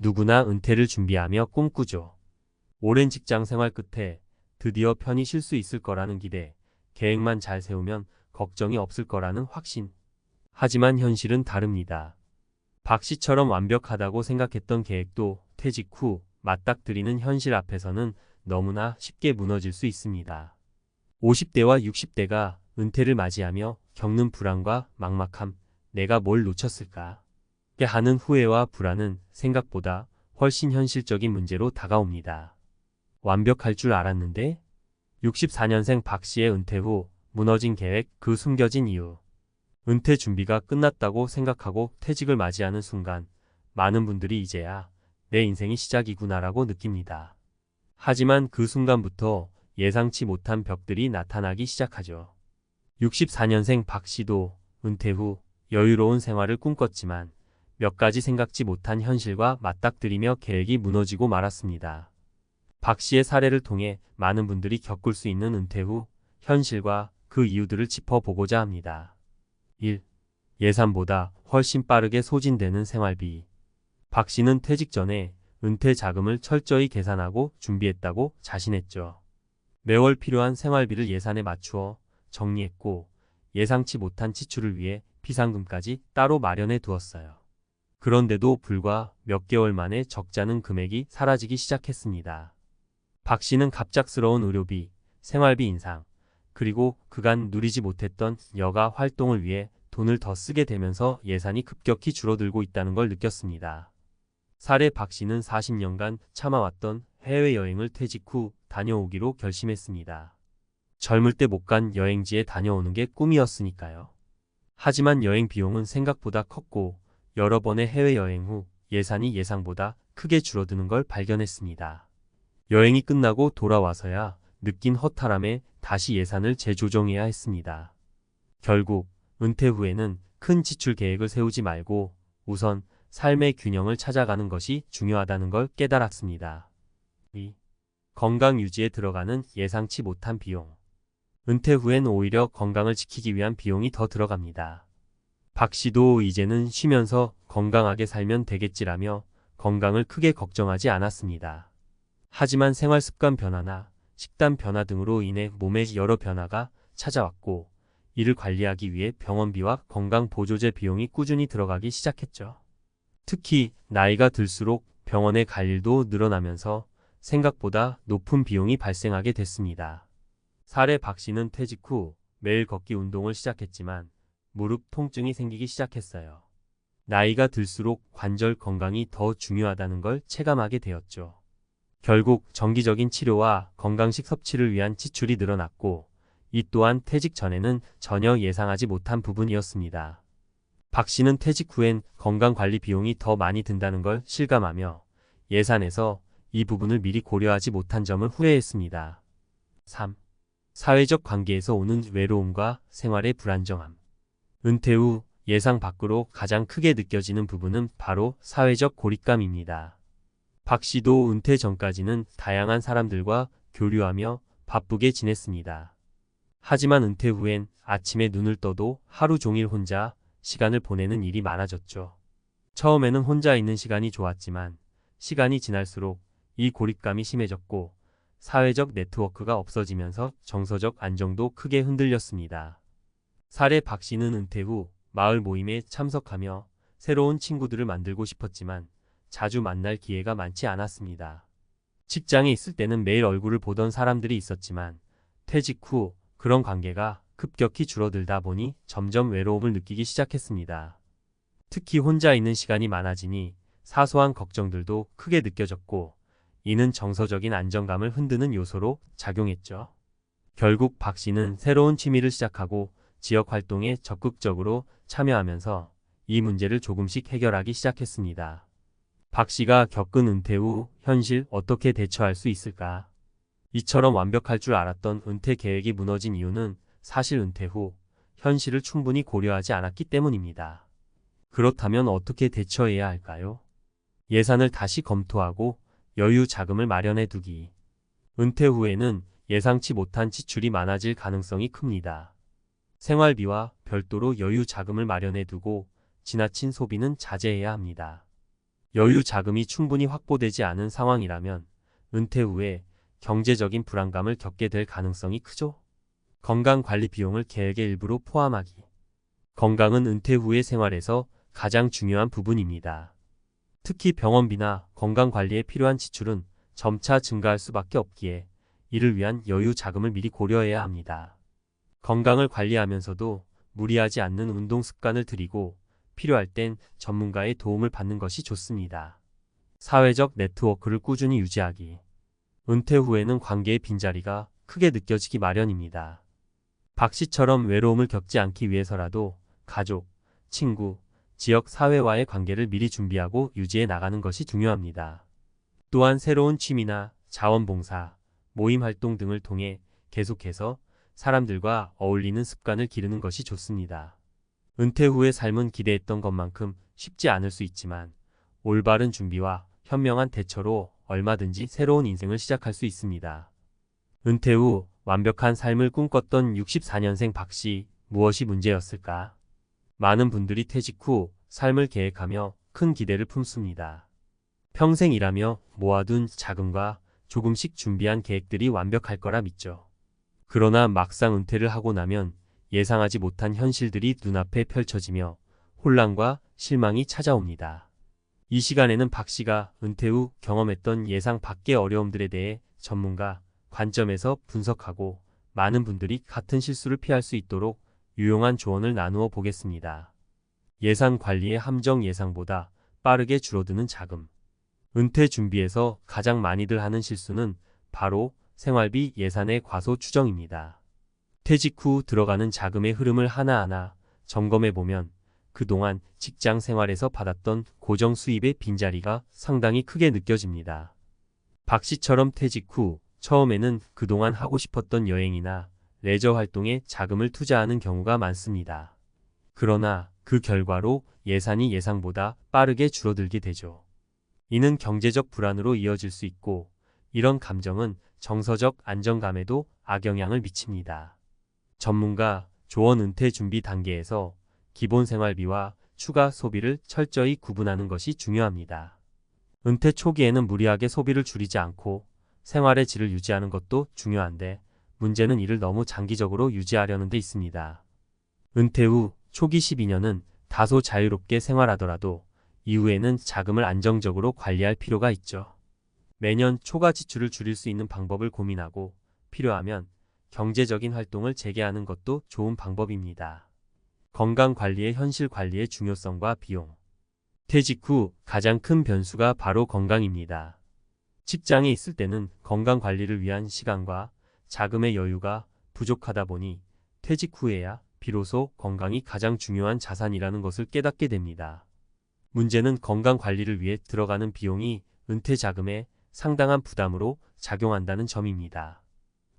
누구나 은퇴를 준비하며 꿈꾸죠. 오랜 직장 생활 끝에 드디어 편히 쉴 수 있을 거라는 기대, 계획만 잘 세우면 걱정이 없을 거라는 확신. 하지만 현실은 다릅니다. 박 씨처럼 완벽하다고 생각했던 계획도 퇴직 후 맞닥뜨리는 현실 앞에서는 너무나 쉽게 무너질 수 있습니다. 50대와 60대가 은퇴를 맞이하며 겪는 불안과 막막함, 내가 뭘 놓쳤을까? 하는 후회와 불안은 생각보다 훨씬 현실적인 문제로 다가옵니다. 완벽할 줄 알았는데? 64년생 박 씨의 은퇴 후 무너진 계획, 그 숨겨진 이유. 은퇴 준비가 끝났다고 생각하고 퇴직을 맞이하는 순간 많은 분들이 이제야 내 인생이 시작이구나라고 느낍니다. 하지만 그 순간부터 예상치 못한 벽들이 나타나기 시작하죠. 64년생 박 씨도 은퇴 후 여유로운 생활을 꿈꿨지만 몇 가지 생각지 못한 현실과 맞닥뜨리며 계획이 무너지고 말았습니다. 박 씨의 사례를 통해 많은 분들이 겪을 수 있는 은퇴 후 현실과 그 이유들을 짚어보고자 합니다. 1. 예산보다 훨씬 빠르게 소진되는 생활비. 박 씨는 퇴직 전에 은퇴 자금을 철저히 계산하고 준비했다고 자신했죠. 매월 필요한 생활비를 예산에 맞추어 정리했고 예상치 못한 지출을 위해 비상금까지 따로 마련해 두었어요. 그런데도 불과 몇 개월 만에 적자는 금액이 사라지기 시작했습니다. 박 씨는 갑작스러운 의료비, 생활비 인상, 그리고 그간 누리지 못했던 여가 활동을 위해 돈을 더 쓰게 되면서 예산이 급격히 줄어들고 있다는 걸 느꼈습니다. 사례 박 씨는 40년간 참아왔던 해외여행을 퇴직 후 다녀오기로 결심했습니다. 젊을 때 못 간 여행지에 다녀오는 게 꿈이었으니까요. 하지만 여행 비용은 생각보다 컸고 여러 번의 해외여행 후 예산이 예상보다 크게 줄어드는 걸 발견했습니다. 여행이 끝나고 돌아와서야 느낀 허탈함에 다시 예산을 재조정해야 했습니다. 결국 은퇴 후에는 큰 지출 계획을 세우지 말고 우선 삶의 균형을 찾아가는 것이 중요하다는 걸 깨달았습니다. 2. 건강 유지에 들어가는 예상치 못한 비용. 은퇴 후엔 오히려 건강을 지키기 위한 비용이 더 들어갑니다. 박 씨도 이제는 쉬면서 건강하게 살면 되겠지라며 건강을 크게 걱정하지 않았습니다. 하지만 생활 습관 변화나 식단 변화 등으로 인해 몸에 여러 변화가 찾아왔고 이를 관리하기 위해 병원비와 건강보조제 비용이 꾸준히 들어가기 시작했죠. 특히 나이가 들수록 병원에 갈 일도 늘어나면서 생각보다 높은 비용이 발생하게 됐습니다. 사례 박 씨는 퇴직 후 매일 걷기 운동을 시작했지만 무릎 통증이 생기기 시작했어요. 나이가 들수록 관절 건강이 더 중요하다는 걸 체감하게 되었죠. 결국 정기적인 치료와 건강식 섭취를 위한 지출이 늘어났고 이 또한 퇴직 전에는 전혀 예상하지 못한 부분이었습니다. 박 씨는 퇴직 후엔 건강관리 비용이 더 많이 든다는 걸 실감하며 예산에서 이 부분을 미리 고려하지 못한 점을 후회했습니다. 3. 사회적 관계에서 오는 외로움과 생활의 불안정함. 은퇴 후 예상 밖으로 가장 크게 느껴지는 부분은 바로 사회적 고립감입니다. 박 씨도 은퇴 전까지는 다양한 사람들과 교류하며 바쁘게 지냈습니다. 하지만 은퇴 후엔 아침에 눈을 떠도 하루 종일 혼자 시간을 보내는 일이 많아졌죠. 처음에는 혼자 있는 시간이 좋았지만 시간이 지날수록 이 고립감이 심해졌고 사회적 네트워크가 없어지면서 정서적 안정도 크게 흔들렸습니다. 사례 박 씨는 은퇴 후 마을 모임에 참석하며 새로운 친구들을 만들고 싶었지만 자주 만날 기회가 많지 않았습니다. 직장에 있을 때는 매일 얼굴을 보던 사람들이 있었지만 퇴직 후 그런 관계가 급격히 줄어들다 보니 점점 외로움을 느끼기 시작했습니다. 특히 혼자 있는 시간이 많아지니 사소한 걱정들도 크게 느껴졌고 이는 정서적인 안정감을 흔드는 요소로 작용했죠. 결국 박 씨는 새로운 취미를 시작하고 지역 활동에 적극적으로 참여하면서 이 문제를 조금씩 해결하기 시작했습니다. 박 씨가 겪은 은퇴 후 현실 어떻게 대처할 수 있을까? 이처럼 완벽할 줄 알았던 은퇴 계획이 무너진 이유는 사실 은퇴 후 현실을 충분히 고려하지 않았기 때문입니다. 그렇다면 어떻게 대처해야 할까요? 예산을 다시 검토하고 여유 자금을 마련해 두기. 은퇴 후에는 예상치 못한 지출이 많아질 가능성이 큽니다. 생활비와 별도로 여유 자금을 마련해 두고 지나친 소비는 자제해야 합니다. 여유 자금이 충분히 확보되지 않은 상황이라면 은퇴 후에 경제적인 불안감을 겪게 될 가능성이 크죠. 건강관리 비용을 계획의 일부로 포함하기. 건강은 은퇴 후의 생활에서 가장 중요한 부분입니다. 특히 병원비나 건강관리에 필요한 지출은 점차 증가할 수밖에 없기에 이를 위한 여유 자금을 미리 고려해야 합니다. 건강을 관리하면서도 무리하지 않는 운동 습관을 들이고 필요할 땐 전문가의 도움을 받는 것이 좋습니다. 사회적 네트워크를 꾸준히 유지하기. 은퇴 후에는 관계의 빈자리가 크게 느껴지기 마련입니다. 박 씨처럼 외로움을 겪지 않기 위해서라도 가족, 친구, 지역 사회와의 관계를 미리 준비하고 유지해 나가는 것이 중요합니다. 또한 새로운 취미나 자원봉사, 모임 활동 등을 통해 계속해서 사람들과 어울리는 습관을 기르는 것이 좋습니다. 은퇴 후의 삶은 기대했던 것만큼 쉽지 않을 수 있지만 올바른 준비와 현명한 대처로 얼마든지 새로운 인생을 시작할 수 있습니다. 은퇴 후 완벽한 삶을 꿈꿨던 64년생 박 씨, 무엇이 문제였을까? 많은 분들이 퇴직 후 삶을 계획하며 큰 기대를 품습니다. 평생 일하며 모아둔 자금과 조금씩 준비한 계획들이 완벽할 거라 믿죠. 그러나 막상 은퇴를 하고 나면 예상하지 못한 현실들이 눈앞에 펼쳐지며 혼란과 실망이 찾아옵니다. 이 시간에는 박 씨가 은퇴 후 경험했던 예상 밖의 어려움들에 대해 전문가 관점에서 분석하고 많은 분들이 같은 실수를 피할 수 있도록 유용한 조언을 나누어 보겠습니다. 예산 관리의 함정. 예상보다 빠르게 줄어드는 자금. 은퇴 준비에서 가장 많이들 하는 실수는 바로 생활비 예산의 과소 추정입니다. 퇴직 후 들어가는 자금의 흐름을 하나하나 점검해 보면 그동안 직장 생활에서 받았던 고정 수입의 빈자리가 상당히 크게 느껴집니다. 박 씨처럼 퇴직 후 처음에는 그동안 하고 싶었던 여행이나 레저 활동에 자금을 투자하는 경우가 많습니다. 그러나 그 결과로 예산이 예상보다 빠르게 줄어들게 되죠. 이는 경제적 불안으로 이어질 수 있고 이런 감정은 정서적 안정감에도 악영향을 미칩니다. 전문가 조언. 은퇴 준비 단계에서 기본 생활비와 추가 소비를 철저히 구분하는 것이 중요합니다. 은퇴 초기에는 무리하게 소비를 줄이지 않고 생활의 질을 유지하는 것도 중요한데 문제는 이를 너무 장기적으로 유지하려는 데 있습니다. 은퇴 후 초기 12년은 다소 자유롭게 생활하더라도 이후에는 자금을 안정적으로 관리할 필요가 있죠. 매년 초과 지출을 줄일 수 있는 방법을 고민하고 필요하면 경제적인 활동을 재개하는 것도 좋은 방법입니다. 건강관리의 현실. 관리의 중요성과 비용. 퇴직 후 가장 큰 변수가 바로 건강입니다. 직장에 있을 때는 건강관리를 위한 시간과 자금의 여유가 부족하다 보니 퇴직 후에야 비로소 건강이 가장 중요한 자산이라는 것을 깨닫게 됩니다. 문제는 건강관리를 위해 들어가는 비용이 은퇴 자금에 상당한 부담으로 작용한다는 점입니다.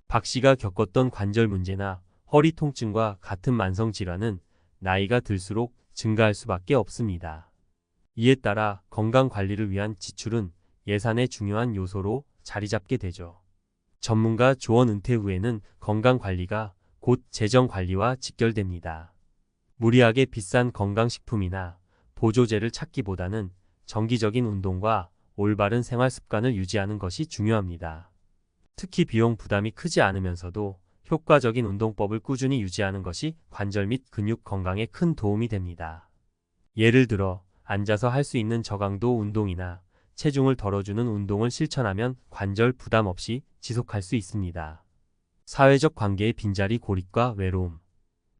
박 씨가 겪었던 관절 문제나 허리 통증과 같은 만성 질환은 나이가 들수록 증가할 수밖에 없습니다. 이에 따라 건강관리를 위한 지출은 예산의 중요한 요소로 자리 잡게 되죠. 전문가 조언. 은퇴 후에는 건강관리가 곧 재정관리와 직결됩니다. 무리하게 비싼 건강식품이나 보조제를 찾기보다는 정기적인 운동과 올바른 생활 습관을 유지하는 것이 중요합니다. 특히 비용 부담이 크지 않으면서도 효과적인 운동법을 꾸준히 유지하는 것이 관절 및 근육 건강에 큰 도움이 됩니다. 예를 들어 앉아서 할 수 있는 저강도 운동이나 체중을 덜어주는 운동을 실천하면 관절 부담 없이 지속할 수 있습니다. 사회적 관계의 빈자리. 고립과 외로움.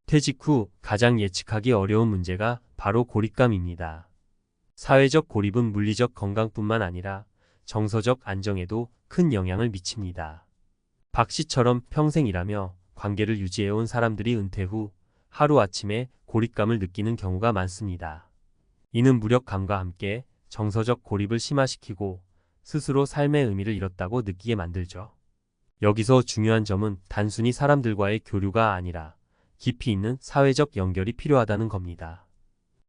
퇴직 후 가장 예측하기 어려운 문제가 바로 고립감입니다. 사회적 고립은 물리적 건강뿐만 아니라 정서적 안정에도 큰 영향을 미칩니다. 박 씨처럼 평생 일하며 관계를 유지해온 사람들이 은퇴 후 하루아침에 고립감을 느끼는 경우가 많습니다. 이는 무력감과 함께 정서적 고립을 심화시키고 스스로 삶의 의미를 잃었다고 느끼게 만들죠. 여기서 중요한 점은 단순히 사람들과의 교류가 아니라 깊이 있는 사회적 연결이 필요하다는 겁니다.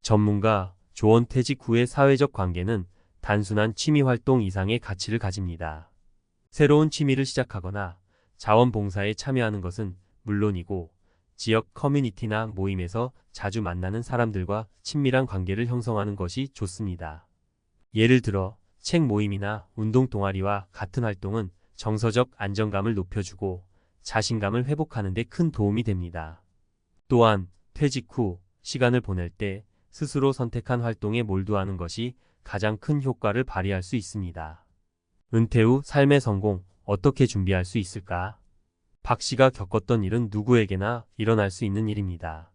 전문가 조언. 퇴직 후의 사회적 관계는 단순한 취미 활동 이상의 가치를 가집니다. 새로운 취미를 시작하거나 자원봉사에 참여하는 것은 물론이고 지역 커뮤니티나 모임에서 자주 만나는 사람들과 친밀한 관계를 형성하는 것이 좋습니다. 예를 들어 책 모임이나 운동 동아리와 같은 활동은 정서적 안정감을 높여주고 자신감을 회복하는 데 큰 도움이 됩니다. 또한 퇴직 후 시간을 보낼 때 스스로 선택한 활동에 몰두하는 것이 가장 큰 효과를 발휘할 수 있습니다. 은퇴 후 삶의 성공 어떻게 준비할 수 있을까? 박 씨가 겪었던 일은 누구에게나 일어날 수 있는 일입니다.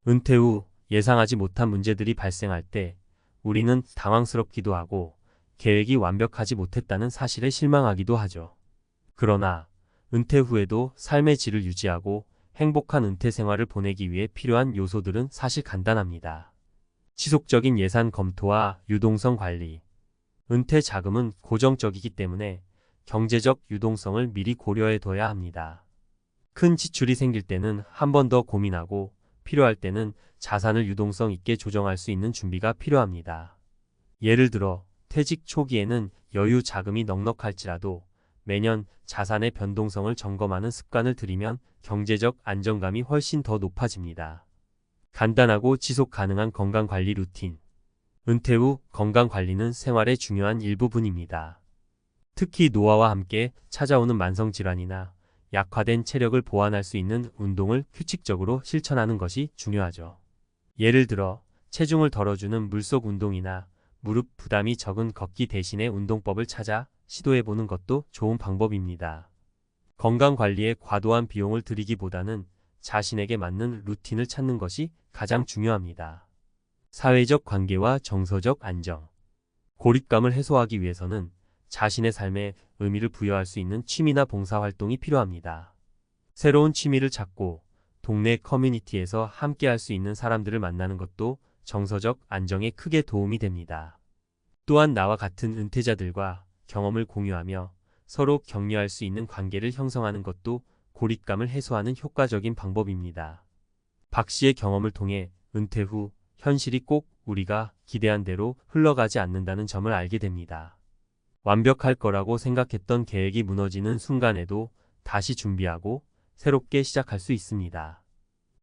은퇴 후 예상하지 못한 문제들이 발생할 때 우리는 당황스럽기도 하고 계획이 완벽하지 못했다는 사실에 실망하기도 하죠. 그러나 은퇴 후에도 삶의 질을 유지하고 행복한 은퇴 생활을 보내기 위해 필요한 요소들은 사실 간단합니다. 지속적인 예산 검토와 유동성 관리. 은퇴 자금은 고정적이기 때문에 경제적 유동성을 미리 고려해 둬야 합니다. 큰 지출이 생길 때는 한 번 더 고민하고 필요할 때는 자산을 유동성 있게 조정할 수 있는 준비가 필요합니다. 예를 들어 퇴직 초기에는 여유 자금이 넉넉할지라도 매년 자산의 변동성을 점검하는 습관을 들이면 경제적 안정감이 훨씬 더 높아집니다. 간단하고 지속 가능한 건강관리 루틴. 은퇴 후 건강관리는 생활의 중요한 일부분입니다. 특히 노화와 함께 찾아오는 만성질환이나 약화된 체력을 보완할 수 있는 운동을 규칙적으로 실천하는 것이 중요하죠. 예를 들어 체중을 덜어주는 물속 운동이나 무릎 부담이 적은 걷기 대신에 운동법을 찾아 시도해보는 것도 좋은 방법입니다. 건강관리에 과도한 비용을 들이기보다는 자신에게 맞는 루틴을 찾는 것이 가장 중요합니다. 사회적 관계와 정서적 안정. 고립감을 해소하기 위해서는 자신의 삶에 의미를 부여할 수 있는 취미나 봉사활동이 필요합니다. 새로운 취미를 찾고 동네 커뮤니티에서 함께 할 수 있는 사람들을 만나는 것도 정서적 안정에 크게 도움이 됩니다. 또한 나와 같은 은퇴자들과 경험을 공유하며 서로 격려할 수 있는 관계를 형성하는 것도 고립감을 해소하는 효과적인 방법입니다. 박 씨의 경험을 통해 은퇴 후 현실이 꼭 우리가 기대한 대로 흘러가지 않는다는 점을 알게 됩니다. 완벽할 거라고 생각했던 계획이 무너지는 순간에도 다시 준비하고 새롭게 시작할 수 있습니다.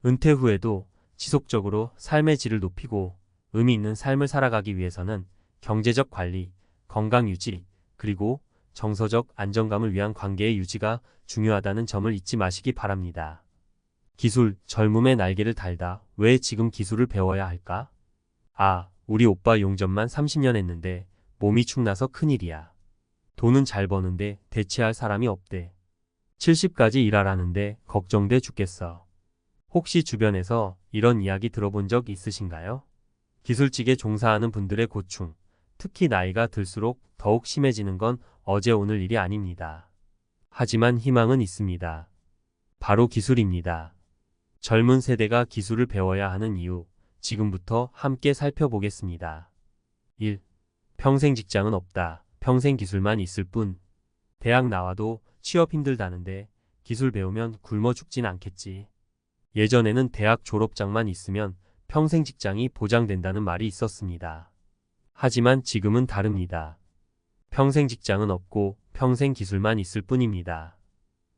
은퇴 후에도 지속적으로 삶의 질을 높이고 의미 있는 삶을 살아가기 위해서는 경제적 관리, 건강 유지, 그리고 정서적 안정감을 위한 관계의 유지가 중요하다는 점을 잊지 마시기 바랍니다. 기술, 젊음의 날개를 달다. 왜 지금 기술을 배워야 할까? 우리 오빠 용접만 30년 했는데 몸이 축나서 큰일이야. 돈은 잘 버는데 대체할 사람이 없대. 70까지 일하라는데 걱정돼 죽겠어. 혹시 주변에서 이런 이야기 들어본 적 있으신가요? 기술직에 종사하는 분들의 고충, 특히 나이가 들수록 더욱 심해지는 건 어제 오늘 일이 아닙니다. 하지만 희망은 있습니다. 바로 기술입니다. 젊은 세대가 기술을 배워야 하는 이유, 지금부터 함께 살펴보겠습니다. 1. 평생 직장은 없다. 평생 기술만 있을 뿐. 대학 나와도 취업 힘들다는데 기술 배우면 굶어 죽진 않겠지. 예전에는 대학 졸업장만 있으면 평생 직장이 보장된다는 말이 있었습니다. 하지만 지금은 다릅니다. 평생 직장은 없고 평생 기술만 있을 뿐입니다.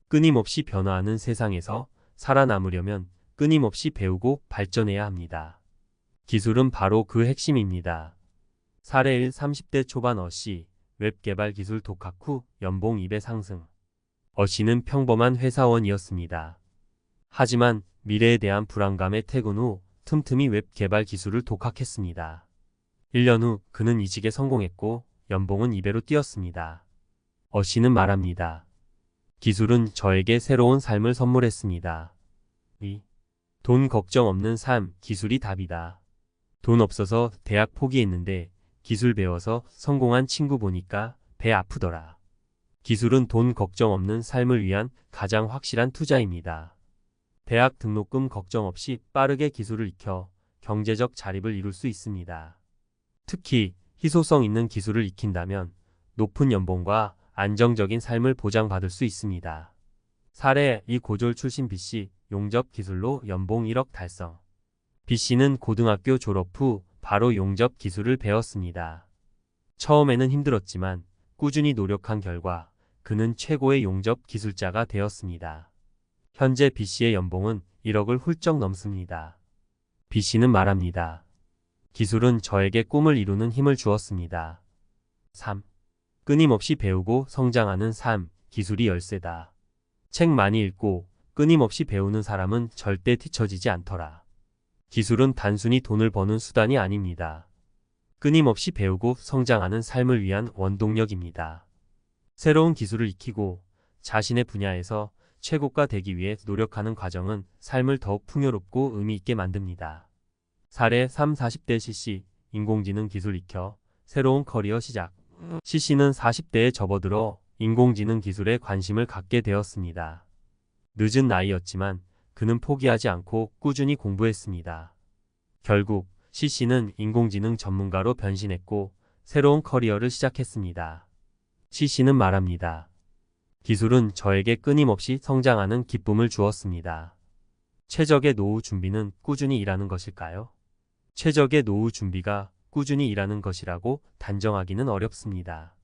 끊임없이 변화하는 세상에서 살아남으려면 끊임없이 배우고 발전해야 합니다. 기술은 바로 그 핵심입니다. 사례 1. 30대 초반 어씨, 웹 개발 기술 독학 후 연봉 2배 상승. 어씨는 평범한 회사원이었습니다. 하지만 미래에 대한 불안감에 퇴근 후 틈틈이 웹 개발 기술을 독학했습니다. 1년 후 그는 이직에 성공했고 연봉은 2배로 뛰었습니다. 어씨는 말합니다. 기술은 저에게 새로운 삶을 선물했습니다. 2. 돈 걱정 없는 삶, 기술이 답이다. 돈 없어서 대학 포기했는데 기술 배워서 성공한 친구 보니까 배 아프더라. 기술은 돈 걱정 없는 삶을 위한 가장 확실한 투자입니다. 대학 등록금 걱정 없이 빠르게 기술을 익혀 경제적 자립을 이룰 수 있습니다. 특히 희소성 있는 기술을 익힌다면 높은 연봉과 안정적인 삶을 보장받을 수 있습니다. 사례 2. 고졸 출신 B씨, 용접 기술로 연봉 1억 달성. B씨는 고등학교 졸업 후 바로 용접 기술을 배웠습니다. 처음에는 힘들었지만 꾸준히 노력한 결과 그는 최고의 용접 기술자가 되었습니다. 현재 B씨의 연봉은 1억을 훌쩍 넘습니다. B씨는 말합니다. 기술은 저에게 꿈을 이루는 힘을 주었습니다. 3. 끊임없이 배우고 성장하는 삶, 기술이 열쇠다. 책 많이 읽고 끊임없이 배우는 사람은 절대 뒤처지지 않더라. 기술은 단순히 돈을 버는 수단이 아닙니다. 끊임없이 배우고 성장하는 삶을 위한 원동력입니다. 새로운 기술을 익히고 자신의 분야에서 최고가 되기 위해 노력하는 과정은 삶을 더욱 풍요롭고 의미 있게 만듭니다. 사례 3, 40대 CC, 인공지능 기술 익혀 새로운 커리어 시작. CC는 40대에 접어들어 인공지능 기술에 관심을 갖게 되었습니다. 늦은 나이였지만 그는 포기하지 않고 꾸준히 공부했습니다. 결국 CC는 인공지능 전문가로 변신했고 새로운 커리어를 시작했습니다. CC는 말합니다. 기술은 저에게 끊임없이 성장하는 기쁨을 주었습니다. 최적의 노후 준비는 꾸준히 일하는 것일까요? 최적의 노후 준비가 꾸준히 일하는 것이라고 단정하기는 어렵습니다.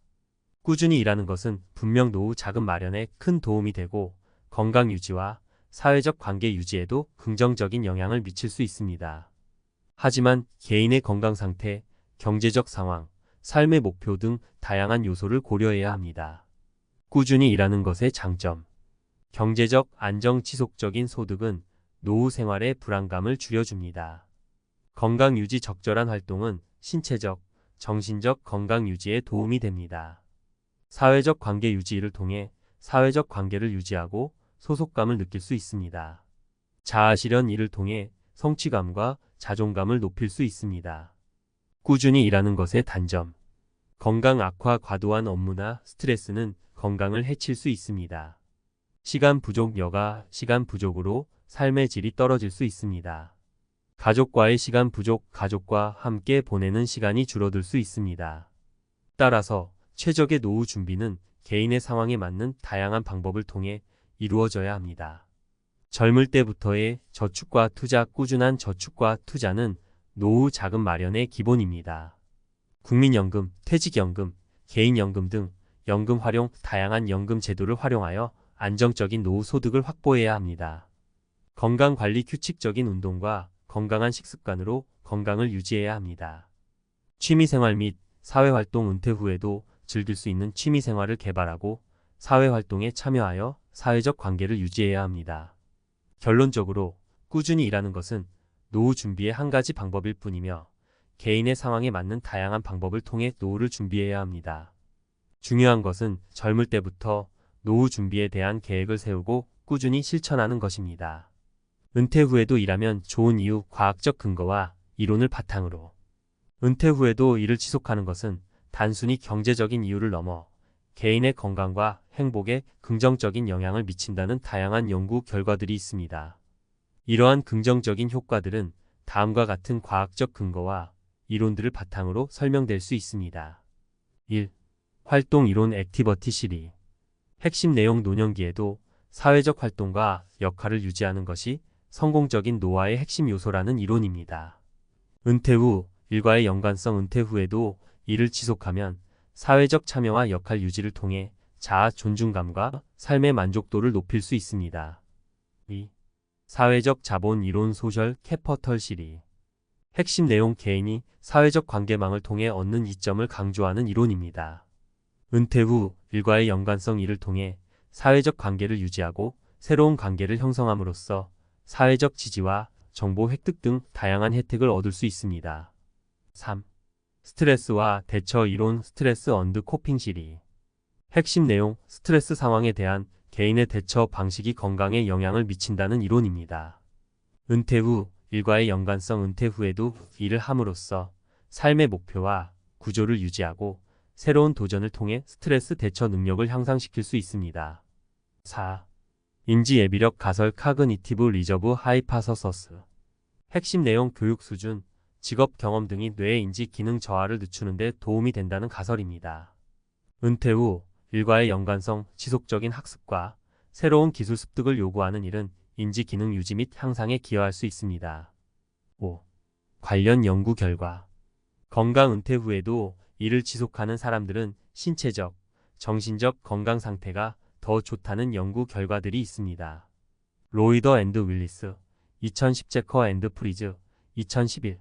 꾸준히 일하는 것은 분명 노후 자금 마련에 큰 도움이 되고 건강 유지와 사회적 관계 유지에도 긍정적인 영향을 미칠 수 있습니다. 하지만 개인의 건강 상태, 경제적 상황, 삶의 목표 등 다양한 요소를 고려해야 합니다. 꾸준히 일하는 것의 장점. 경제적 안정 지속적인 소득은 노후 생활의 불안감을 줄여줍니다. 건강 유지 적절한 활동은 신체적, 정신적 건강 유지에 도움이 됩니다. 사회적 관계 유지를 통해 사회적 관계를 유지하고 소속감을 느낄 수 있습니다. 자아실현 이를 통해 성취감과 자존감을 높일 수 있습니다. 꾸준히 일하는 것의 단점. 건강 악화 과도한 업무나 스트레스는 건강을 해칠 수 있습니다. 시간 부족 여가, 시간 부족으로 삶의 질이 떨어질 수 있습니다. 가족과의 시간 부족, 가족과 함께 보내는 시간이 줄어들 수 있습니다. 따라서 최적의 노후 준비는 개인의 상황에 맞는 다양한 방법을 통해 이루어져야 합니다. 젊을 때부터의 저축과 투자, 꾸준한 저축과 투자는 노후 자금 마련의 기본입니다. 국민연금, 퇴직연금, 개인연금 등 연금 활용, 다양한 연금 제도를 활용하여 안정적인 노후 소득을 확보해야 합니다. 건강관리, 규칙적인 운동과 건강한 식습관으로 건강을 유지해야 합니다. 취미생활 및 사회활동 은퇴 후에도 즐길 수 있는 취미생활을 개발하고 사회활동에 참여하여 사회적 관계를 유지해야 합니다. 결론적으로 꾸준히 일하는 것은 노후 준비의 한 가지 방법일 뿐이며 개인의 상황에 맞는 다양한 방법을 통해 노후를 준비해야 합니다. 중요한 것은 젊을 때부터 노후 준비에 대한 계획을 세우고 꾸준히 실천하는 것입니다. 은퇴 후에도 일하면 좋은 이유, 과학적 근거와 이론을 바탕으로. 은퇴 후에도 일을 지속하는 것은 단순히 경제적인 이유를 넘어 개인의 건강과 행복에 긍정적인 영향을 미친다는 다양한 연구 결과들이 있습니다. 이러한 긍정적인 효과들은 다음과 같은 과학적 근거와 이론들을 바탕으로 설명될 수 있습니다. 1. 활동 이론 액티버티 시리. 핵심 내용 노년기에도 사회적 활동과 역할을 유지하는 것이 성공적인 노화의 핵심 요소라는 이론입니다. 은퇴 후 일과의 연관성. 은퇴 후에도 일을 지속하면 사회적 참여와 역할 유지를 통해 자아 존중감과 삶의 만족도를 높일 수 있습니다. 2. 사회적 자본 이론 소셜 캐퍼털 시리. 핵심 내용 개인이 사회적 관계망을 통해 얻는 이점을 강조하는 이론입니다. 은퇴 후 일과의 연관성 이를 통해 사회적 관계를 유지하고 새로운 관계를 형성함으로써 사회적 지지와 정보 획득 등 다양한 혜택을 얻을 수 있습니다. 3. 스트레스와 대처 이론 스트레스 언드 코핑 시리. 핵심 내용 스트레스 상황에 대한 개인의 대처 방식이 건강에 영향을 미친다는 이론입니다. 은퇴 후 일과의 연관성. 은퇴 후에도 일을 함으로써 삶의 목표와 구조를 유지하고 새로운 도전을 통해 스트레스 대처 능력을 향상시킬 수 있습니다. 4. 인지 예비력 가설 카그니티브 리저브 하이파서서스. 핵심 내용 교육 수준, 직업 경험 등이 뇌의 인지 기능 저하를 늦추는 데 도움이 된다는 가설입니다. 은퇴 후 일과의 연관성, 지속적인 학습과 새로운 기술 습득을 요구하는 일은 인지 기능 유지 및 향상에 기여할 수 있습니다. 5. 관련 연구 결과. 건강. 은퇴 후에도 일을 지속하는 사람들은 신체적, 정신적 건강 상태가 더 좋다는 연구 결과들이 있습니다. 로이더 앤드 윌리스, 2010 제커 앤드 프리즈, 2011.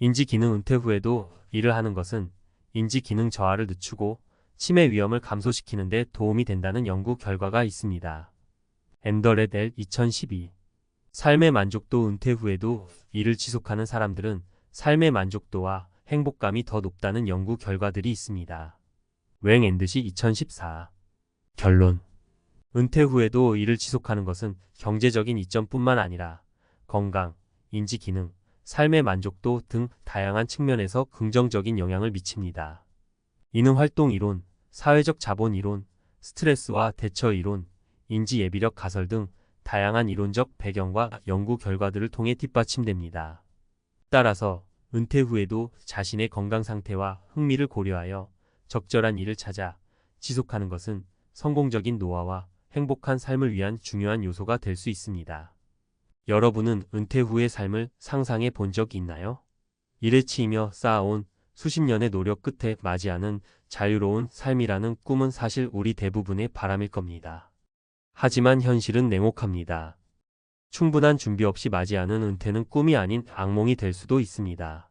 인지 기능 은퇴 후에도 일을 하는 것은 인지 기능 저하를 늦추고 치매 위험을 감소시키는 데 도움이 된다는 연구 결과가 있습니다. 앤더렛 엘 2012. 삶의 만족도 은퇴 후에도 일을 지속하는 사람들은 삶의 만족도와 행복감이 더 높다는 연구 결과들이 있습니다. 웽 앤드시 2014. 결론. 은퇴 후에도 일을 지속하는 것은 경제적인 이점뿐만 아니라 건강, 인지 기능, 삶의 만족도 등 다양한 측면에서 긍정적인 영향을 미칩니다. 이는 활동 이론, 사회적 자본 이론, 스트레스와 대처 이론, 인지 예비력 가설 등 다양한 이론적 배경과 연구 결과들을 통해 뒷받침됩니다. 따라서 은퇴 후에도 자신의 건강 상태와 흥미를 고려하여 적절한 일을 찾아 지속하는 것은 성공적인 노화와 행복한 삶을 위한 중요한 요소가 될 수 있습니다. 여러분은 은퇴 후의 삶을 상상해 본 적이 있나요? 일에 치이며 쌓아온 수십 년의 노력 끝에 맞이하는 자유로운 삶이라는 꿈은 사실 우리 대부분의 바람일 겁니다. 하지만 현실은 냉혹합니다. 충분한 준비 없이 맞이하는 은퇴는 꿈이 아닌 악몽이 될 수도 있습니다.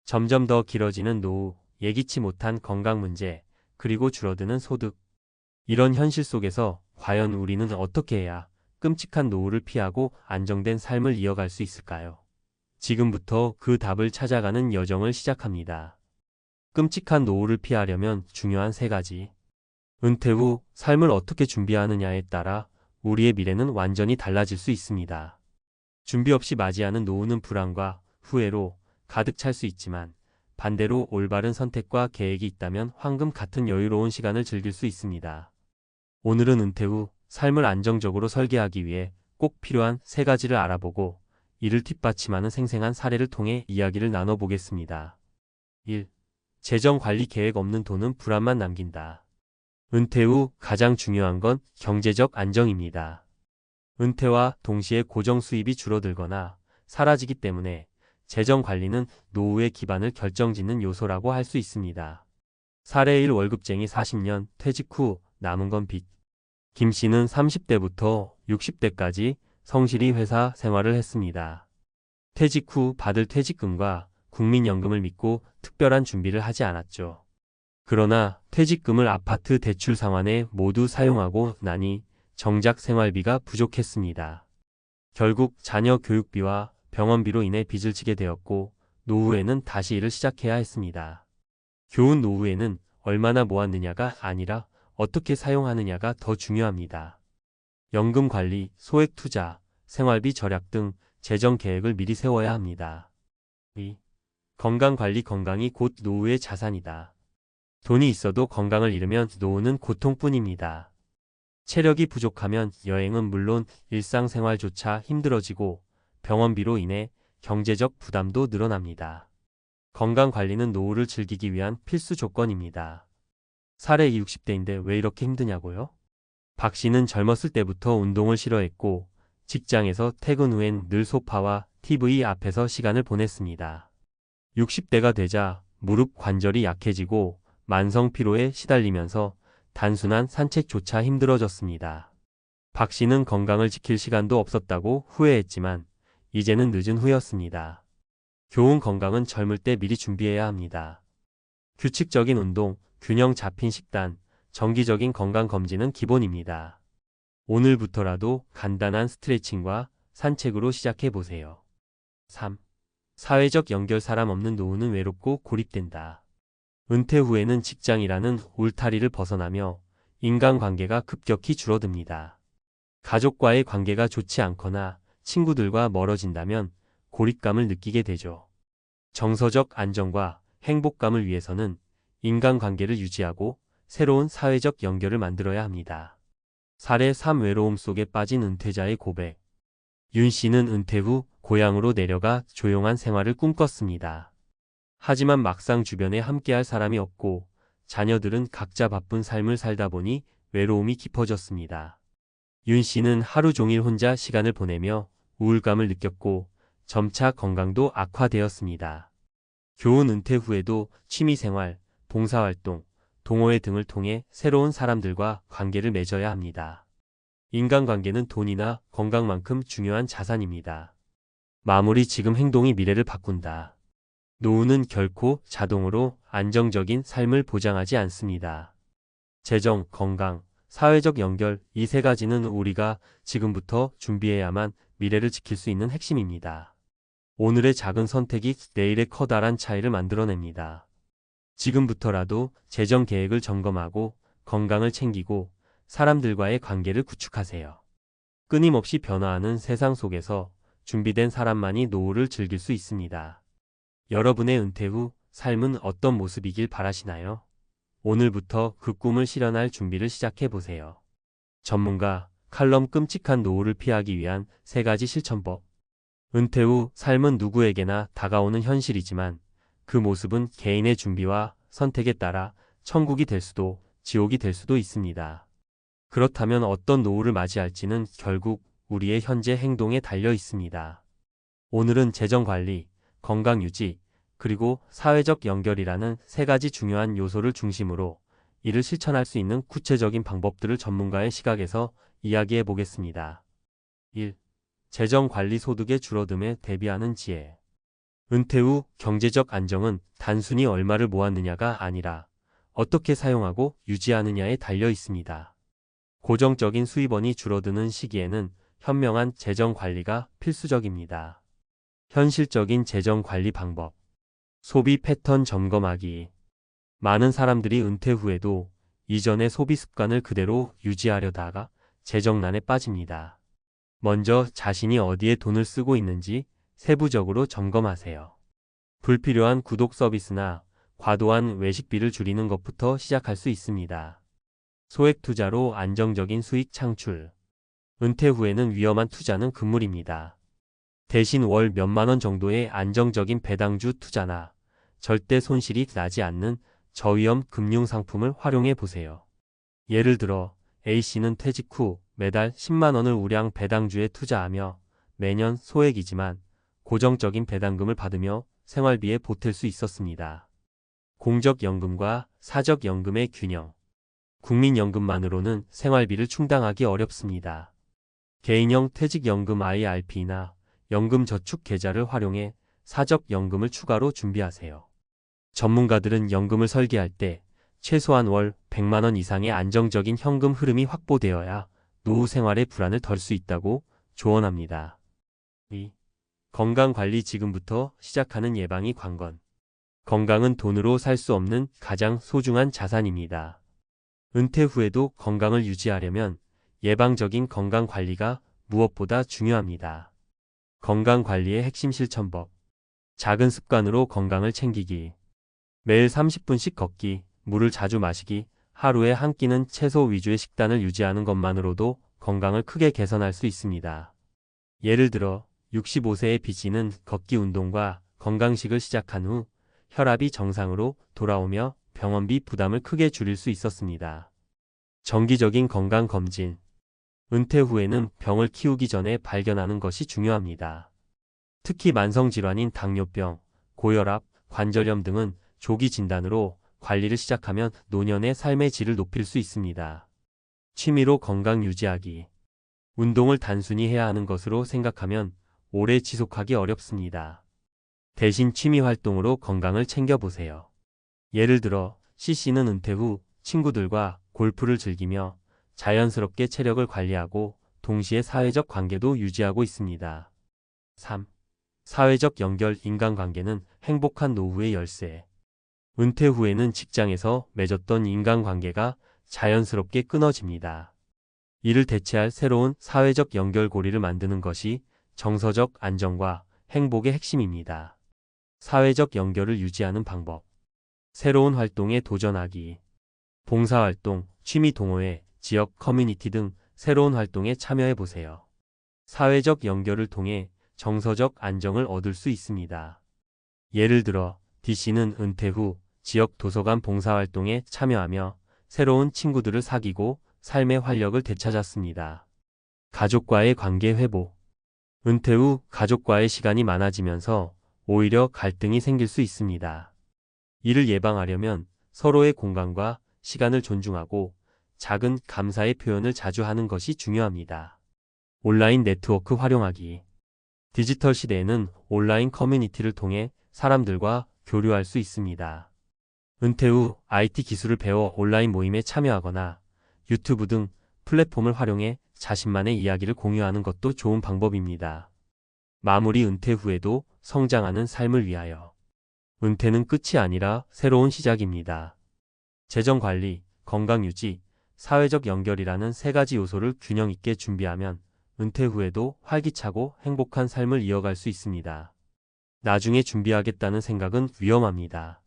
점점 더 길어지는 노후, 예기치 못한 건강 문제, 그리고 줄어드는 소득. 이런 현실 속에서 과연 우리는 어떻게 해야 끔찍한 노후를 피하고 안정된 삶을 이어갈 수 있을까요? 지금부터 그 답을 찾아가는 여정을 시작합니다. 끔찍한 노후를 피하려면 중요한 3가지. 은퇴 후 삶을 어떻게 준비하느냐에 따라 우리의 미래는 완전히 달라질 수 있습니다. 준비 없이 맞이하는 노후는 불안과 후회로 가득 찰 수 있지만 반대로 올바른 선택과 계획이 있다면 황금 같은 여유로운 시간을 즐길 수 있습니다. 오늘은 은퇴 후 삶을 안정적으로 설계하기 위해 꼭 필요한 3가지를 알아보고 이를 뒷받침하는 생생한 사례를 통해 이야기를 나눠보겠습니다. 1. 재정 관리 계획 없는 돈은 불안만 남긴다. 은퇴 후 가장 중요한 건 경제적 안정입니다. 은퇴와 동시에 고정 수입이 줄어들거나 사라지기 때문에 재정 관리는 노후의 기반을 결정짓는 요소라고 할 수 있습니다. 사례 1. 월급쟁이 40년 퇴직 후 남은 건 빚. 김 씨는 30대부터 60대까지 성실히 회사 생활을 했습니다. 퇴직 후 받을 퇴직금과 국민연금을 믿고 특별한 준비를 하지 않았죠. 그러나 퇴직금을 아파트 대출 상환에 모두 사용하고 나니 정작 생활비가 부족했습니다. 결국 자녀 교육비와 병원비로 인해 빚을 지게 되었고 노후에는 다시 일을 시작해야 했습니다. 교훈: 노후에는 얼마나 모았느냐가 아니라 어떻게 사용하느냐가 더 중요합니다. 연금 관리, 소액 투자, 생활비 절약 등 재정 계획을 미리 세워야 합니다. 2. 건강 관리. 건강이 곧 노후의 자산이다. 돈이 있어도 건강을 잃으면 노후는 고통뿐입니다. 체력이 부족하면 여행은 물론 일상생활조차 힘들어지고 병원비로 인해 경제적 부담도 늘어납니다. 건강관리는 노후를 즐기기 위한 필수 조건입니다. 사례 60대인데 왜 이렇게 힘드냐고요? 박 씨는 젊었을 때부터 운동을 싫어했고 직장에서 퇴근 후엔 늘 소파와 TV 앞에서 시간을 보냈습니다. 60대가 되자 무릎 관절이 약해지고 만성 피로에 시달리면서 단순한 산책조차 힘들어졌습니다. 박 씨는 건강을 지킬 시간도 없었다고 후회했지만 이제는 늦은 후였습니다. 교훈: 건강은 젊을 때 미리 준비해야 합니다. 규칙적인 운동, 균형 잡힌 식단, 정기적인 건강검진은 기본입니다. 오늘부터라도 간단한 스트레칭과 산책으로 시작해보세요. 3. 사회적 연결. 사람 없는 노후는 외롭고 고립된다. 은퇴 후에는 직장이라는 울타리를 벗어나며 인간관계가 급격히 줄어듭니다. 가족과의 관계가 좋지 않거나 친구들과 멀어진다면 고립감을 느끼게 되죠. 정서적 안정과 행복감을 위해서는 인간관계를 유지하고 새로운 사회적 연결을 만들어야 합니다. 사례 3. 외로움 속에 빠진 은퇴자의 고백. 윤 씨는 은퇴 후 고향으로 내려가 조용한 생활을 꿈꿨습니다. 하지만 막상 주변에 함께할 사람이 없고 자녀들은 각자 바쁜 삶을 살다 보니 외로움이 깊어졌습니다. 윤 씨는 하루 종일 혼자 시간을 보내며 우울감을 느꼈고 점차 건강도 악화되었습니다. 교훈: 은퇴 후에도 취미생활, 봉사활동, 동호회 등을 통해 새로운 사람들과 관계를 맺어야 합니다. 인간관계는 돈이나 건강만큼 중요한 자산입니다. 마무리: 지금 행동이 미래를 바꾼다. 노후는 결코 자동으로 안정적인 삶을 보장하지 않습니다. 재정, 건강, 사회적 연결, 이 세 가지는 우리가 지금부터 준비해야만 미래를 지킬 수 있는 핵심입니다. 오늘의 작은 선택이 내일의 커다란 차이를 만들어냅니다. 지금부터라도 재정 계획을 점검하고 건강을 챙기고 사람들과의 관계를 구축하세요. 끊임없이 변화하는 세상 속에서 준비된 사람만이 노후를 즐길 수 있습니다. 여러분의 은퇴 후 삶은 어떤 모습이길 바라시나요? 오늘부터 그 꿈을 실현할 준비를 시작해 보세요. 전문가 칼럼 끔찍한 노후를 피하기 위한 3가지 실천법. 은퇴 후 삶은 누구에게나 다가오는 현실이지만 그 모습은 개인의 준비와 선택에 따라 천국이 될 수도 지옥이 될 수도 있습니다. 그렇다면 어떤 노후를 맞이할지는 결국 우리의 현재 행동에 달려 있습니다. 오늘은 재정 관리, 건강 유지, 그리고 사회적 연결이라는 3가지 중요한 요소를 중심으로 이를 실천할 수 있는 구체적인 방법들을 전문가의 시각에서 이야기해 보겠습니다. 1. 재정 관리 소득의 줄어듦에 대비하는 지혜. 은퇴 후 경제적 안정은 단순히 얼마를 모았느냐가 아니라 어떻게 사용하고 유지하느냐에 달려 있습니다. 고정적인 수입원이 줄어드는 시기에는 현명한 재정 관리가 필수적입니다. 현실적인 재정 관리 방법. 소비 패턴 점검하기. 많은 사람들이 은퇴 후에도 이전의 소비 습관을 그대로 유지하려다가 재정난에 빠집니다. 먼저 자신이 어디에 돈을 쓰고 있는지 세부적으로 점검하세요. 불필요한 구독 서비스나 과도한 외식비를 줄이는 것부터 시작할 수 있습니다. 소액 투자로 안정적인 수익 창출. 은퇴 후에는 위험한 투자는 금물입니다. 대신 월 몇만 원 정도의 안정적인 배당주 투자나 절대 손실이 나지 않는 저위험 금융상품을 활용해 보세요. 예를 들어 A씨는 퇴직 후 매달 10만 원을 우량 배당주에 투자하며 매년 소액이지만 고정적인 배당금을 받으며 생활비에 보탤 수 있었습니다. 공적연금과 사적연금의 균형. 국민연금만으로는 생활비를 충당하기 어렵습니다. 개인형 퇴직연금 IRP나 연금저축계좌를 활용해 사적연금을 추가로 준비하세요. 전문가들은 연금을 설계할 때 최소한 월 100만 원 이상의 안정적인 현금 흐름이 확보되어야 노후 생활의 불안을 덜 수 있다고 조언합니다. 2. 건강관리. 지금부터 시작하는 예방이 관건. 건강은 돈으로 살 수 없는 가장 소중한 자산입니다. 은퇴 후에도 건강을 유지하려면 예방적인 건강관리가 무엇보다 중요합니다. 건강관리의 핵심 실천법. 작은 습관으로 건강을 챙기기. 매일 30분씩 걷기, 물을 자주 마시기, 하루에 한 끼는 채소 위주의 식단을 유지하는 것만으로도 건강을 크게 개선할 수 있습니다. 예를 들어 65세의 B씨는 걷기 운동과 건강식을 시작한 후 혈압이 정상으로 돌아오며 병원비 부담을 크게 줄일 수 있었습니다. 정기적인 건강검진. 은퇴 후에는 병을 키우기 전에 발견하는 것이 중요합니다. 특히 만성질환인 당뇨병, 고혈압, 관절염 등은 조기 진단으로 관리를 시작하면 노년의 삶의 질을 높일 수 있습니다. 취미로 건강 유지하기. 운동을 단순히 해야 하는 것으로 생각하면 오래 지속하기 어렵습니다. 대신 취미 활동으로 건강을 챙겨보세요. 예를 들어 C씨는 은퇴 후 친구들과 골프를 즐기며 자연스럽게 체력을 관리하고 동시에 사회적 관계도 유지하고 있습니다. 3. 사회적 연결. 인간관계는 행복한 노후의 열쇠. 은퇴 후에는 직장에서 맺었던 인간관계가 자연스럽게 끊어집니다. 이를 대체할 새로운 사회적 연결고리를 만드는 것이 정서적 안정과 행복의 핵심입니다. 사회적 연결을 유지하는 방법. 새로운 활동에 도전하기. 봉사활동, 취미 동호회, 지역 커뮤니티 등 새로운 활동에 참여해 보세요. 사회적 연결을 통해 정서적 안정을 얻을 수 있습니다. 예를 들어 D씨는 은퇴 후 지역 도서관 봉사활동에 참여하며 새로운 친구들을 사귀고 삶의 활력을 되찾았습니다. 가족과의 관계 회복. 은퇴 후 가족과의 시간이 많아지면서 오히려 갈등이 생길 수 있습니다. 이를 예방하려면 서로의 공간과 시간을 존중하고 작은 감사의 표현을 자주 하는 것이 중요합니다. 온라인 네트워크 활용하기. 디지털 시대에는 온라인 커뮤니티를 통해 사람들과 교류할 수 있습니다. 은퇴 후 IT 기술을 배워 온라인 모임에 참여하거나 유튜브 등 플랫폼을 활용해 자신만의 이야기를 공유하는 것도 좋은 방법입니다. 마무리 은퇴 후에도 성장하는 삶을 위하여. 은퇴는 끝이 아니라 새로운 시작입니다. 재정 관리, 건강 유지, 사회적 연결이라는 세 가지 요소를 균형 있게 준비하면 은퇴 후에도 활기차고 행복한 삶을 이어갈 수 있습니다. 나중에 준비하겠다는 생각은 위험합니다.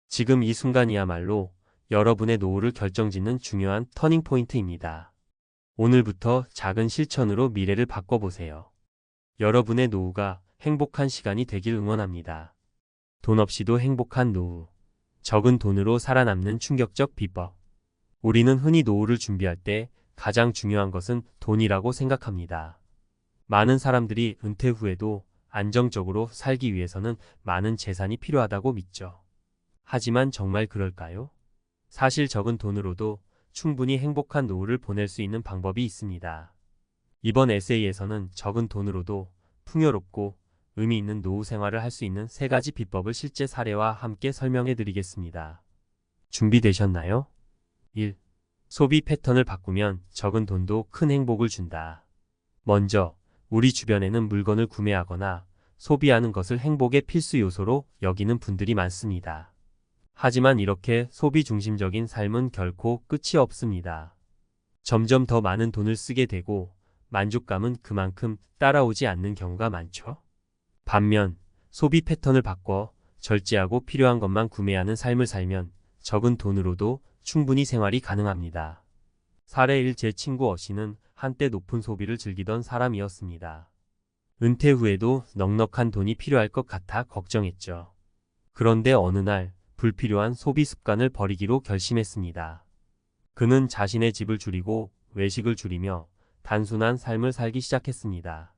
지금 이 순간이야말로 여러분의 노후를 결정짓는 중요한 터닝포인트입니다. 오늘부터 작은 실천으로 미래를 바꿔보세요. 여러분의 노후가 행복한 시간이 되길 응원합니다. 돈 없이도 행복한 노후. 적은 돈으로 살아남는 충격적 비법. 우리는 흔히 노후를 준비할 때 가장 중요한 것은 돈이라고 생각합니다. 많은 사람들이 은퇴 후에도 안정적으로 살기 위해서는 많은 재산이 필요하다고 믿죠. 하지만 정말 그럴까요? 사실 적은 돈으로도 충분히 행복한 노후를 보낼 수 있는 방법이 있습니다. 이번 에세이에서는 적은 돈으로도 풍요롭고 의미 있는 노후 생활을 할 수 있는 세 가지 비법을 실제 사례와 함께 설명해 드리겠습니다. 준비되셨나요? 1. 소비 패턴을 바꾸면 적은 돈도 큰 행복을 준다. 먼저, 우리 주변에는 물건을 구매하거나 소비하는 것을 행복의 필수 요소로 여기는 분들이 많습니다. 하지만 이렇게 소비 중심적인 삶은 결코 끝이 없습니다. 점점 더 많은 돈을 쓰게 되고 만족감은 그만큼 따라오지 않는 경우가 많죠. 반면 소비 패턴을 바꿔 절제하고 필요한 것만 구매하는 삶을 살면 적은 돈으로도 충분히 생활이 가능합니다. 사례 1. 제 친구 어씨는 한때 높은 소비를 즐기던 사람이었습니다. 은퇴 후에도 넉넉한 돈이 필요할 것 같아 걱정했죠. 그런데 어느 날 불필요한 소비 습관을 버리기로 결심했습니다. 그는 자신의 집을 줄이고 외식을 줄이며 단순한 삶을 살기 시작했습니다.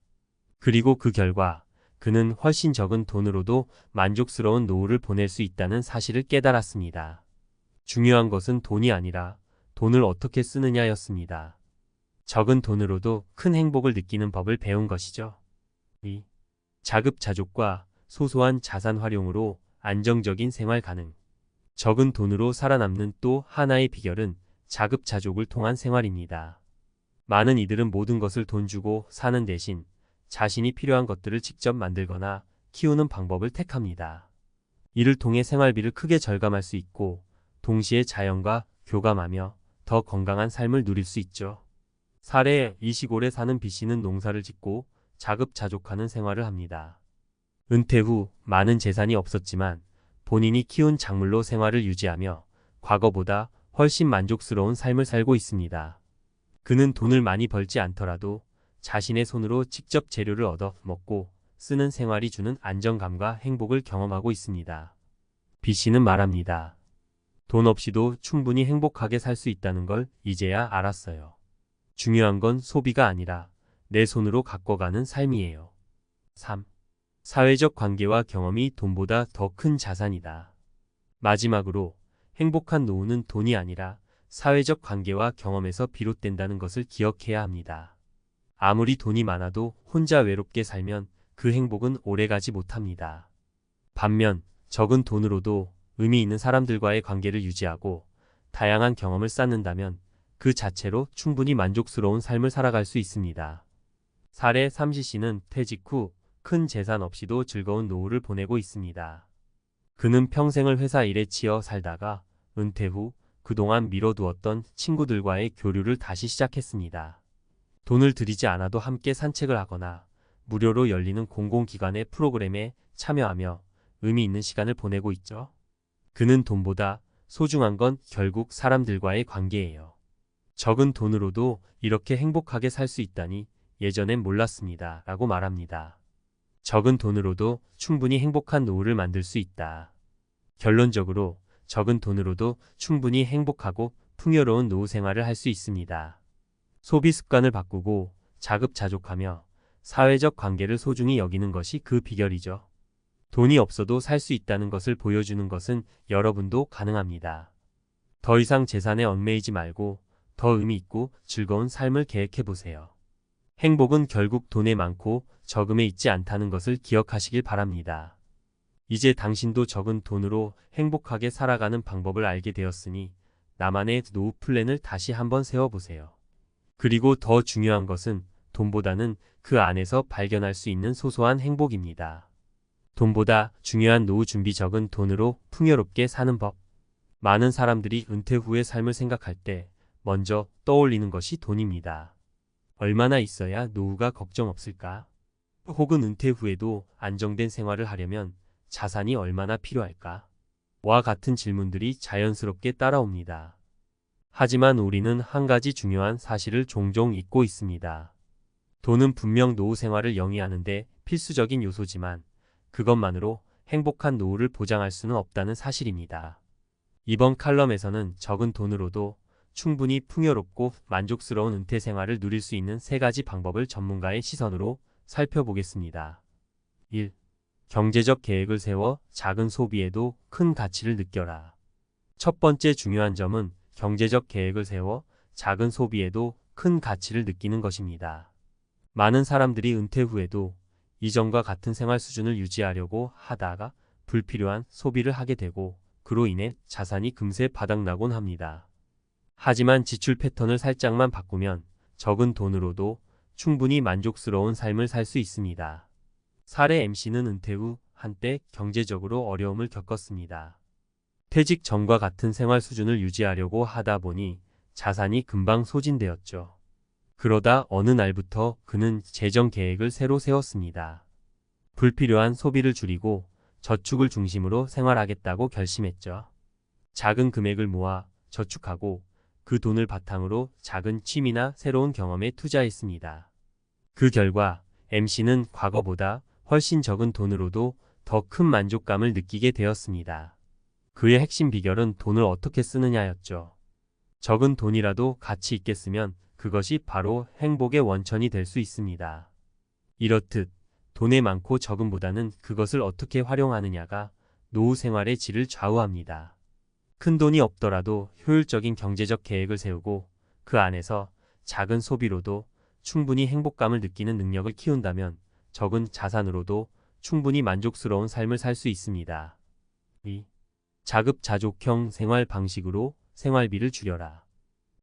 그리고 그 결과 그는 훨씬 적은 돈으로도 만족스러운 노후를 보낼 수 있다는 사실을 깨달았습니다. 중요한 것은 돈이 아니라 돈을 어떻게 쓰느냐였습니다. 적은 돈으로도 큰 행복을 느끼는 법을 배운 것이죠. 2. 자급자족과 소소한 자산 활용으로 안정적인 생활 가능. 적은 돈으로 살아남는 또 하나의 비결은 자급자족을 통한 생활입니다. 많은 이들은 모든 것을 돈 주고 사는 대신 자신이 필요한 것들을 직접 만들거나 키우는 방법을 택합니다. 이를 통해 생활비를 크게 절감할 수 있고 동시에 자연과 교감하며 더 건강한 삶을 누릴 수 있죠. 사례 이 시골에 사는 B씨는 농사를 짓고 자급자족하는 생활을 합니다. 은퇴 후 많은 재산이 없었지만 본인이 키운 작물로 생활을 유지하며 과거보다 훨씬 만족스러운 삶을 살고 있습니다. 그는 돈을 많이 벌지 않더라도 자신의 손으로 직접 재료를 얻어 먹고 쓰는 생활이 주는 안정감과 행복을 경험하고 있습니다. B씨는 말합니다. 돈 없이도 충분히 행복하게 살 수 있다는 걸 이제야 알았어요. 중요한 건 소비가 아니라 내 손으로 가꿔가는 삶이에요. 3. 사회적 관계와 경험이 돈보다 더 큰 자산이다. 마지막으로 행복한 노후는 돈이 아니라 사회적 관계와 경험에서 비롯된다는 것을 기억해야 합니다. 아무리 돈이 많아도 혼자 외롭게 살면 그 행복은 오래가지 못합니다. 반면 적은 돈으로도 의미 있는 사람들과의 관계를 유지하고 다양한 경험을 쌓는다면 그 자체로 충분히 만족스러운 삶을 살아갈 수 있습니다. 사례 3씨는 퇴직 후 큰 재산 없이도 즐거운 노후를 보내고 있습니다. 그는 평생을 회사 일에 치여 살다가 은퇴 후 그동안 미뤄두었던 친구들과의 교류를 다시 시작했습니다. 돈을 들이지 않아도 함께 산책을 하거나 무료로 열리는 공공기관의 프로그램에 참여하며 의미 있는 시간을 보내고 있죠. 그는 돈보다 소중한 건 결국 사람들과의 관계예요. 적은 돈으로도 이렇게 행복하게 살 수 있다니 예전엔 몰랐습니다. 라고 말합니다. 적은 돈으로도 충분히 행복한 노후를 만들 수 있다. 결론적으로 적은 돈으로도 충분히 행복하고 풍요로운 노후 생활을 할 수 있습니다. 소비 습관을 바꾸고 자급자족하며 사회적 관계를 소중히 여기는 것이 그 비결이죠. 돈이 없어도 살 수 있다는 것을 보여주는 것은 여러분도 가능합니다. 더 이상 재산에 얽매이지 말고 더 의미 있고 즐거운 삶을 계획해 보세요. 행복은 결국 돈에 많고 적음에 있지 않다는 것을 기억하시길 바랍니다. 이제 당신도 적은 돈으로 행복하게 살아가는 방법을 알게 되었으니 나만의 노후 플랜을 다시 한번 세워보세요. 그리고 더 중요한 것은 돈보다는 그 안에서 발견할 수 있는 소소한 행복입니다. 돈보다 중요한 노후 준비 적은 돈으로 풍요롭게 사는 법. 많은 사람들이 은퇴 후의 삶을 생각할 때 먼저 떠올리는 것이 돈입니다. 얼마나 있어야 노후가 걱정 없을까? 혹은 은퇴 후에도 안정된 생활을 하려면 자산이 얼마나 필요할까? 와 같은 질문들이 자연스럽게 따라옵니다. 하지만 우리는 한 가지 중요한 사실을 종종 잊고 있습니다. 돈은 분명 노후 생활을 영위하는데 필수적인 요소지만 그것만으로 행복한 노후를 보장할 수는 없다는 사실입니다. 이번 칼럼에서는 적은 돈으로도 충분히 풍요롭고 만족스러운 은퇴 생활을 누릴 수 있는 3가지 방법을 전문가의 시선으로 살펴보겠습니다. 1. 경제적 계획을 세워 작은 소비에도 큰 가치를 느껴라. 첫 번째 중요한 점은 경제적 계획을 세워 작은 소비에도 큰 가치를 느끼는 것입니다. 많은 사람들이 은퇴 후에도 이전과 같은 생활 수준을 유지하려고 하다가 불필요한 소비를 하게 되고 그로 인해 자산이 금세 바닥나곤 합니다. 하지만 지출 패턴을 살짝만 바꾸면 적은 돈으로도 충분히 만족스러운 삶을 살 수 있습니다. 사례 MC는 은퇴 후 한때 경제적으로 어려움을 겪었습니다. 퇴직 전과 같은 생활 수준을 유지하려고 하다 보니 자산이 금방 소진되었죠. 그러다 어느 날부터 그는 재정 계획을 새로 세웠습니다. 불필요한 소비를 줄이고 저축을 중심으로 생활하겠다고 결심했죠. 작은 금액을 모아 저축하고 그 돈을 바탕으로 작은 취미나 새로운 경험에 투자했습니다. 그 결과 MC는 과거보다 훨씬 적은 돈으로도 더 큰 만족감을 느끼게 되었습니다. 그의 핵심 비결은 돈을 어떻게 쓰느냐였죠. 적은 돈이라도 가치 있게 쓰면 그것이 바로 행복의 원천이 될 수 있습니다. 이렇듯 돈의 많고 적음보다는 그것을 어떻게 활용하느냐가 노후 생활의 질을 좌우합니다. 큰 돈이 없더라도 효율적인 경제적 계획을 세우고 그 안에서 작은 소비로도 충분히 행복감을 느끼는 능력을 키운다면 적은 자산으로도 충분히 만족스러운 삶을 살 수 있습니다. 2. 자급자족형 생활 방식으로 생활비를 줄여라.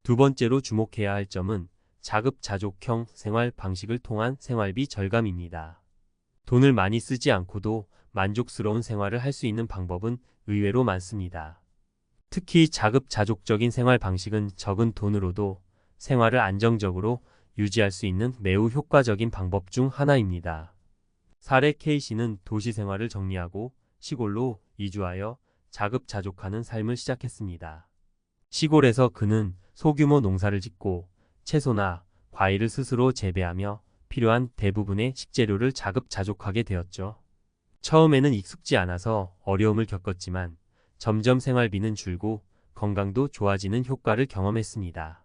두 번째로 주목해야 할 점은 자급자족형 생활 방식을 통한 생활비 절감입니다. 돈을 많이 쓰지 않고도 만족스러운 생활을 할 수 있는 방법은 의외로 많습니다. 특히 자급자족적인 생활 방식은 적은 돈으로도 생활을 안정적으로 유지할 수 있는 매우 효과적인 방법 중 하나입니다. 사례 K씨는 도시 생활을 정리하고 시골로 이주하여 자급자족하는 삶을 시작했습니다. 시골에서 그는 소규모 농사를 짓고 채소나 과일을 스스로 재배하며 필요한 대부분의 식재료를 자급자족하게 되었죠. 처음에는 익숙지 않아서 어려움을 겪었지만 점점 생활비는 줄고 건강도 좋아지는 효과를 경험했습니다.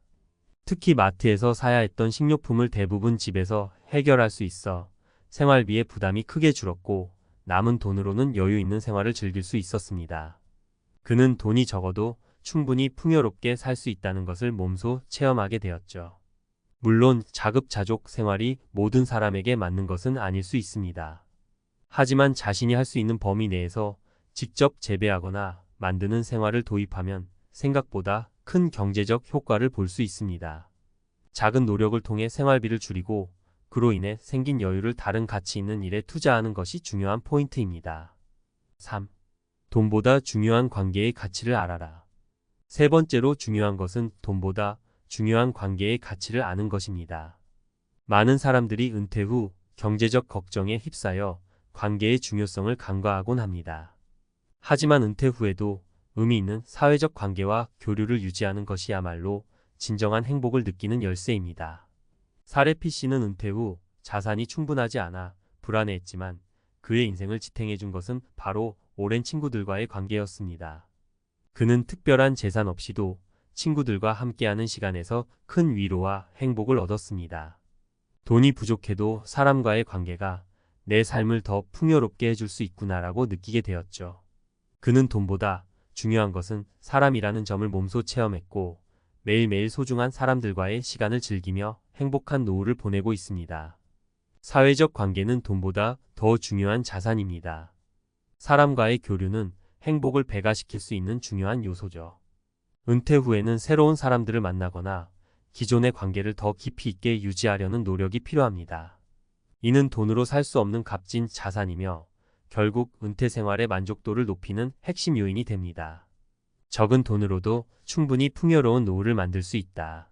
특히 마트에서 사야 했던 식료품을 대부분 집에서 해결할 수 있어 생활비의 부담이 크게 줄었고 남은 돈으로는 여유 있는 생활을 즐길 수 있었습니다. 그는 돈이 적어도 충분히 풍요롭게 살 수 있다는 것을 몸소 체험하게 되었죠. 물론 자급자족 생활이 모든 사람에게 맞는 것은 아닐 수 있습니다. 하지만 자신이 할 수 있는 범위 내에서 직접 재배하거나 만드는 생활을 도입하면 생각보다 큰 경제적 효과를 볼 수 있습니다. 작은 노력을 통해 생활비를 줄이고 그로 인해 생긴 여유를 다른 가치 있는 일에 투자하는 것이 중요한 포인트입니다. 3. 돈보다 중요한 관계의 가치를 알아라. 세 번째로 중요한 것은 돈보다 중요한 관계의 가치를 아는 것입니다. 많은 사람들이 은퇴 후 경제적 걱정에 휩싸여 관계의 중요성을 간과하곤 합니다. 하지만 은퇴 후에도 의미 있는 사회적 관계와 교류를 유지하는 것이야말로 진정한 행복을 느끼는 열쇠입니다. 사례 P씨는 은퇴 후 자산이 충분하지 않아 불안해했지만 그의 인생을 지탱해준 것은 바로 오랜 친구들과의 관계였습니다. 그는 특별한 재산 없이도 친구들과 함께하는 시간에서 큰 위로와 행복을 얻었습니다. 돈이 부족해도 사람과의 관계가 내 삶을 더 풍요롭게 해줄 수 있구나라고 느끼게 되었죠. 그는 돈보다 중요한 것은 사람이라는 점을 몸소 체험했고 매일매일 소중한 사람들과의 시간을 즐기며 행복한 노후를 보내고 있습니다. 사회적 관계는 돈보다 더 중요한 자산입니다. 사람과의 교류는 행복을 배가시킬 수 있는 중요한 요소죠. 은퇴 후에는 새로운 사람들을 만나거나 기존의 관계를 더 깊이 있게 유지하려는 노력이 필요합니다. 이는 돈으로 살 수 없는 값진 자산이며 결국 은퇴 생활의 만족도를 높이는 핵심 요인이 됩니다. 적은 돈으로도 충분히 풍요로운 노후를 만들 수 있다.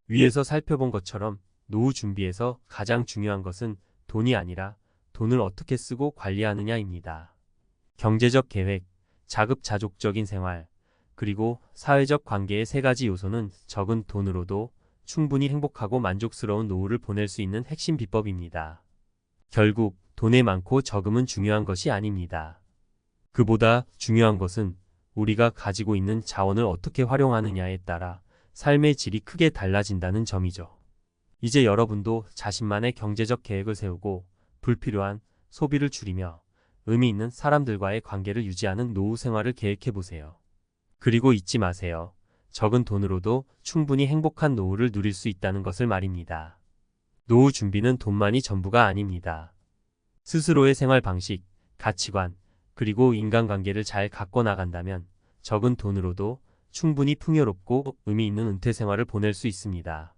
위에서 살펴본 것처럼 노후 준비에서 가장 중요한 것은 돈이 아니라 돈을 어떻게 쓰고 관리하느냐입니다. 경제적 계획, 자급자족적인 생활, 그리고 사회적 관계의 세 가지 요소는 적은 돈으로도 충분히 행복하고 만족스러운 노후를 보낼 수 있는 핵심 비법입니다. 결국 돈의 많고 적음은 중요한 것이 아닙니다. 그보다 중요한 것은 우리가 가지고 있는 자원을 어떻게 활용하느냐에 따라 삶의 질이 크게 달라진다는 점이죠. 이제 여러분도 자신만의 경제적 계획을 세우고 불필요한 소비를 줄이며 의미 있는 사람들과의 관계를 유지하는 노후 생활을 계획해 보세요. 그리고 잊지 마세요. 적은 돈으로도 충분히 행복한 노후를 누릴 수 있다는 것을 말입니다. 노후 준비는 돈만이 전부가 아닙니다. 스스로의 생활 방식, 가치관, 그리고 인간관계를 잘 갖고 나간다면 적은 돈으로도 충분히 풍요롭고 의미 있는 은퇴 생활을 보낼 수 있습니다.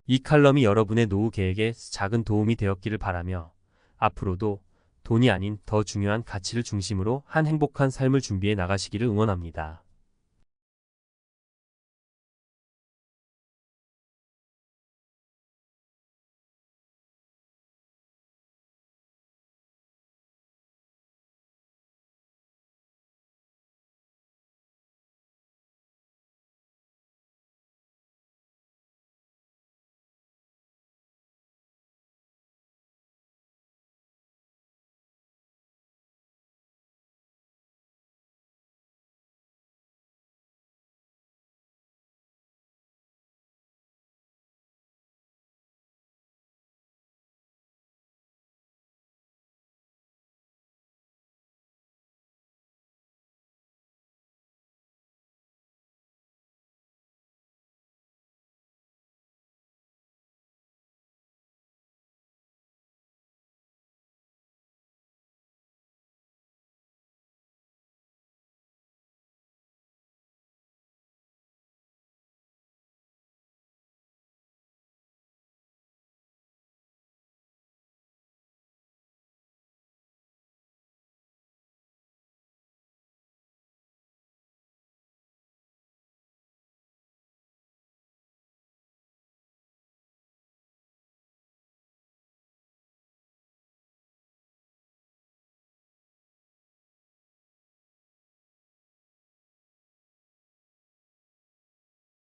이 칼럼이 여러분의 노후 계획에 작은 도움이 되었기를 바라며 앞으로도 돈이 아닌 더 중요한 가치를 중심으로 한 행복한 삶을 준비해 나가시기를 응원합니다.